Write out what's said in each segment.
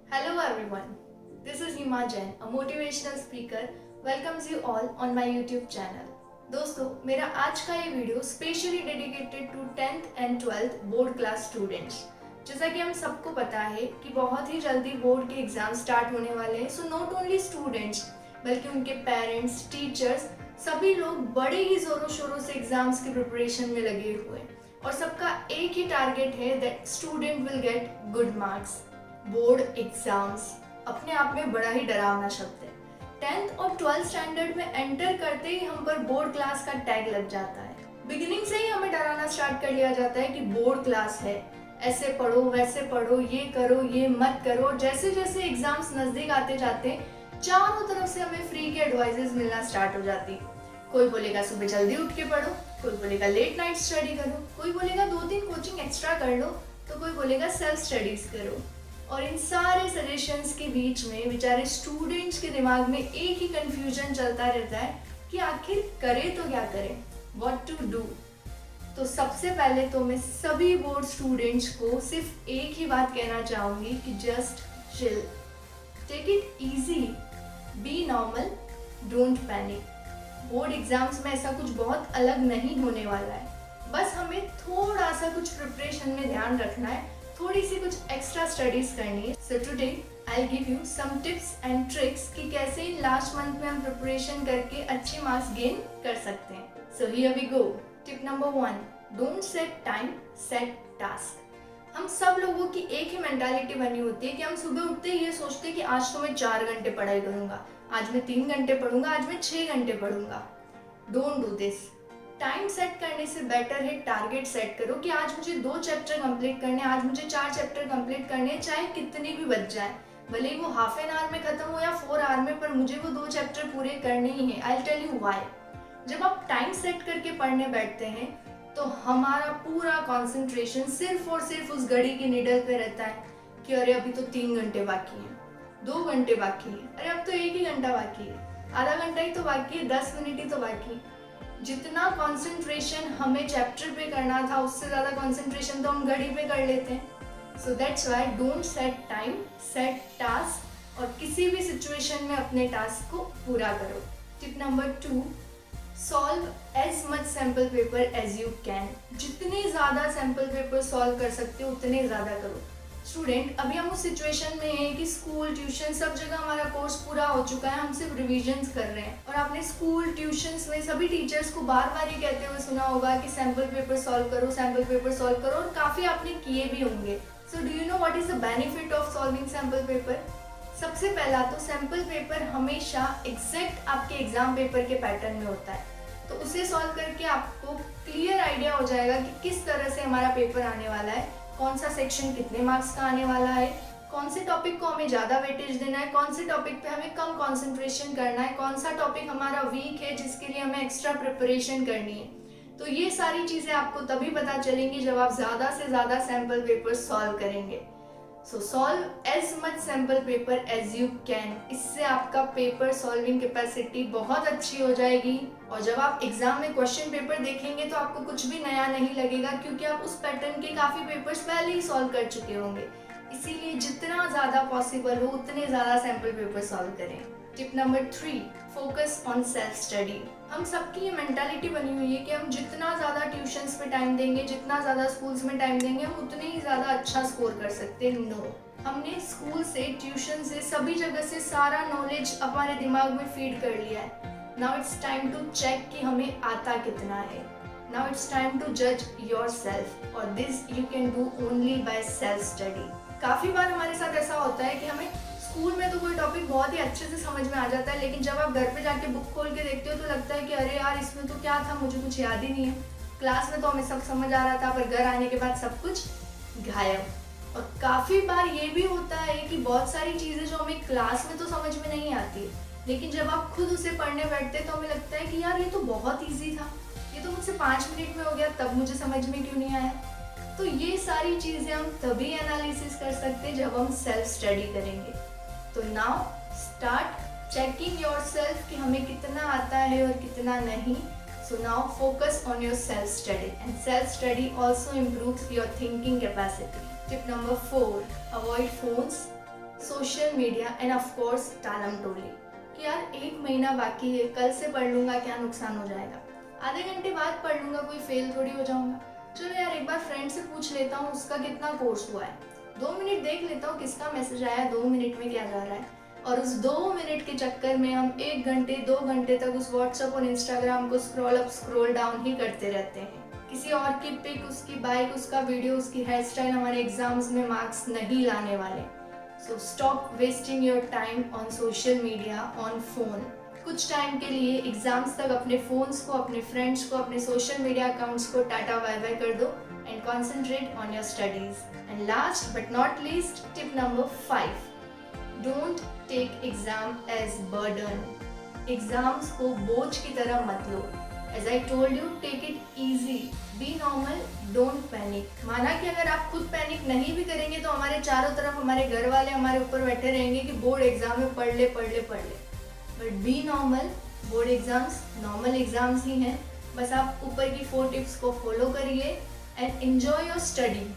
Hello everyone, this is Hima Jain, a motivational speaker, welcomes you all on my YouTube channel. दोस्तों मेरा आज का ये video specially dedicated to 10th and 12th board class students. जैसा कि हम सबको पता है कि बहुत ही जल्दी बोर्ड के एग्जाम स्टार्ट होने वाले हैं, सो नॉट ओनली स्टूडेंट्स बल्कि उनके पेरेंट्स, टीचर्स, सभी लोग बड़े ही जोरों शोरों से एग्जाम्स की प्रिपरेशन में लगे हुए हैं और सबका एक ही टारगेट है that student will get good marks. Board exams अपने आप में बड़ा ही डरावना शब्द है। 10th और 12th स्टैंडर्ड में एंटर करते ही हम पर बोर्ड क्लास का टैग लग जाता है। बिगिनिंग से ही हमें डराना स्टार्ट कर लिया जाता है कि बोर्ड क्लास है, ऐसे पढ़ो वैसे पढ़ो, ये करो ये मत करो। जैसे जैसे एग्जाम्स नजदीक आते जाते हैं चारों तरफ से हमें फ्री के एडवाइजेस मिलना स्टार्ट हो जाती। कोई बोलेगा सुबह जल्दी उठ के पढ़ो, कोई बोलेगा लेट नाइट स्टडी करो, कोई बोलेगा 2-3 कोचिंग एक्स्ट्रा कर लो, तो कोई बोलेगा सेल्फ स्टडीज करो। और इन सारे सजेशंस के बीच में बेचारे स्टूडेंट्स के दिमाग में एक ही कंफ्यूजन चलता रहता है कि आखिर करें तो क्या करें, व्हाट टू डू। तो सबसे पहले तो मैं सभी बोर्ड स्टूडेंट्स को सिर्फ एक ही बात कहना चाहूँगी कि just chill, take it easy, be normal, don't panic. Board exams में ऐसा कुछ बहुत अलग नहीं होने वाला है, बस हमें थोड़ा सा कुछ प्रिपरेशन में ध्यान रखना है, थोड़ी सी कुछ एक्स्ट्रा स्टडीज करनी है। So today I give you some tips and tricks कि कैसे इन लास्ट मंथ में हम प्रिपरेशन करके अच्छे मार्क्स गेन कर सकते हैं। So here we go. Tip number 1, don't set time, set task. हम सब लोगों की एक ही मेंटालिटी बनी होती है कि हम सुबह उठते ही ये सोचते हैं कि आज तो मैं 4 घंटे पढ़ाई करूंगा, आज मैं 3 घंटे पढ़ूंगा, आज मैं 6 घंटे पढ़ूंगा। Don't do this. Time set करने से बेटर है टारगेट सेट करो कि आज मुझे 2 चैप्टर कंप्लीट करने, आज मुझे 4 चैप्टर कंप्लीट करने, चाहे कितने भी बच जाए, भले ही वो हाफ एन आवर में खत्म हो या 4 आवर में, पर मुझे वो 2 चैप्टर पूरे करने ही है। I tell you why. जब आप टाइम सेट करके पढ़ने बैठते हैं तो हमारा पूरा कॉन्सेंट्रेशन सिर्फ और सिर्फ उस घड़ी की निडल पे रहता है कि अरे अभी तो 3 घंटे बाकी हैं, 2 घंटे बाकी है, अरे अब तो 1 ही घंटा बाकी है, आधा घंटा ही तो बाकी है, 10 मिनट ही तो बाकी है। जितना कंसंट्रेशन हमें चैप्टर पे करना था उससे ज़्यादा कंसंट्रेशन तो हम घड़ी पे कर लेते हैं। So that's why don't set time, set task, और किसी भी सिचुएशन में अपने टास्क को पूरा करो। Tip number 2, solve as much sample paper as you can. जितने ज़्यादा सैम्पल पेपर सॉल्व कर सकते हो उतने ज़्यादा करो। स्टूडेंट, अभी हम उस सिचुएशन में हैं कि स्कूल, ट्यूशन, सब जगह हमारा कोर्स पूरा हो चुका है, हम सिर्फ रिविजन्स कर रहे हैं। और आपने स्कूल, ट्यूशंस में सभी टीचर्स को बार बार ये कहते हुए सुना होगा कि सैम्पल पेपर सॉल्व करो, सैम्पल पेपर सॉल्व करो, और काफ़ी आपने किए भी होंगे। So do you know what is the benefit of solving sample paper? सबसे पहला तो सैम्पल पेपर हमेशा एग्जैक्ट आपके एग्जाम पेपर के पैटर्न में होता है, तो उसे सॉल्व करके आपको क्लियर आइडिया हो जाएगा कि किस तरह से हमारा पेपर आने वाला है, कौन सा सेक्शन कितने मार्क्स का आने वाला है, कौन से टॉपिक को हमें ज़्यादा वेटेज देना है, कौन से टॉपिक पे हमें कम कंसंट्रेशन करना है, कौन सा टॉपिक हमारा वीक है जिसके लिए हमें एक्स्ट्रा प्रिपरेशन करनी है। तो ये सारी चीज़ें आपको तभी पता चलेंगी जब आप ज़्यादा से ज़्यादा सैम्पल पेपर सॉल्व करेंगे। So solve as much sample paper as you can. इससे आपका पेपर सॉल्विंग कैपेसिटी बहुत अच्छी हो जाएगी, और जब आप एग्जाम में क्वेश्चन पेपर देखेंगे तो आपको कुछ भी नया नहीं लगेगा, क्योंकि आप उस पैटर्न के काफ़ी पेपर्स पहले ही सॉल्व कर चुके होंगे। इसीलिए जितना ज़्यादा पॉसिबल हो उतने ज़्यादा सैम्पल पेपर सॉल्व करें। Tip number 3, focus on self study. हम सबकी ये मेंटालिटी बनी हुई है कि हम जितना ज़्यादा ट्यूशन्स पे टाइम देंगे, जितना ज़्यादा स्कूल्स में टाइम देंगे, हम उतने ही ज़्यादा अच्छा स्कोर कर सकते हैं। नो, हमने स्कूल से, ट्यूशन से, सभी जगह से सारा नॉलेज हमारे दिमाग में फीड कर लिया है। Now it's time to check कि हमें आता कितना है। नाउ इट्स टाइम टू जज योर सेल्फ, और this you can do only by self study. काफ़ी बार हमारे साथ ऐसा होता है कि हमें स्कूल में तो कोई टॉपिक बहुत ही अच्छे से समझ में आ जाता है, लेकिन जब आप घर पे जाके बुक खोल के देखते हो तो लगता है कि अरे यार इसमें तो क्या था, मुझे कुछ याद ही नहीं है। क्लास में तो हमें सब समझ आ रहा था, पर घर आने के बाद सब कुछ गायब। और काफ़ी बार ये भी होता है कि बहुत सारी चीज़ें जो हमें क्लास में तो समझ में नहीं आती, लेकिन जब आप खुद उसे पढ़ने बैठते तो हमें लगता है कि यार ये तो बहुत ईजी था, ये तो मुझसे 5 मिनट में हो गया, तब मुझे समझ में क्यों नहीं आया। तो ये सारी चीज़ें हम तभी एनालिसिस कर सकते हैं जब हम सेल्फ स्टडी करेंगे। तो नाउ स्टार्ट चेकिंग योरसेल्फ कि हमें कितना आता है और कितना नहीं। So now focus on your self study, and self study also improves your thinking capacity. Tip number 4, avoid phones social media and of course टालम टोली कि यार 1 महीना बाकी है, कल से पढ़ लूँगा, क्या नुकसान हो जाएगा, आधे घंटे बाद पढ़ लूँगा, कोई फेल थोड़ी हो जाऊँगा, चलो यार एक बार फ्रेंड से पूछ लेता हूँ उसका कितना कोर्स हुआ है, 2 मिनट देख लेता हूँ किसका मैसेज आया, 2 मिनट में क्या जा रहा है। और उस 2 मिनट के चक्कर में हम 1 घंटे 2 घंटे तक उस व्हाट्सएप और इंस्टाग्राम को स्क्रॉल अप स्क्रॉल डाउन ही करते रहते हैं। किसी और की पिक, उसकी बाइक, उसका वीडियो, उसकी हेयर स्टाइल हमारे एग्जाम्स में मार्क्स नहीं लाने वाले। So stop wasting your time on social media, on phone. कुछ टाइम के लिए एग्जाम्स तक अपने फोन्स को, अपने फ्रेंड्स को, अपने सोशल मीडिया अकाउंट्स को टाटा बाय बाय कर दो and concentrate on your studies. And last but not least, tip number 5, don't take exam as burden. Exams को बोझ की तरह मत लो। As I told you, take it easy, be normal, don't panic. माना कि अगर आप खुद पैनिक नहीं भी करेंगे तो हमारे चारों तरफ हमारे घर वाले हमारे ऊपर बैठे रहेंगे कि बोर्ड एग्जाम में पढ़ ले पढ़ ले पढ़ ले। But be normal, board exams normal exams ही हैं। बस आप ऊपर की 4 टिप्स को फॉलो करिए and enjoy your study.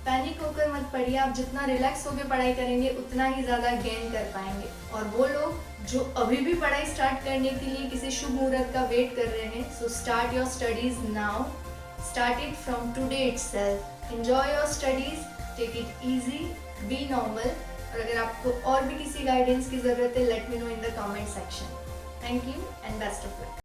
Panic होकर मत पढ़िए, आप जितना रिलैक्स होकर पढ़ाई करेंगे उतना ही ज़्यादा गेन कर पाएंगे। और वो लोग जो अभी भी पढ़ाई स्टार्ट करने के लिए किसी शुभ मुहूर्त का वेट कर रहे हैं, so start your studies now, start it from today itself. Enjoy your studies, take it easy, be normal. और अगर आपको और भी किसी गाइडेंस की ज़रूरत है, let me know in the comment section. Thank you and best of luck.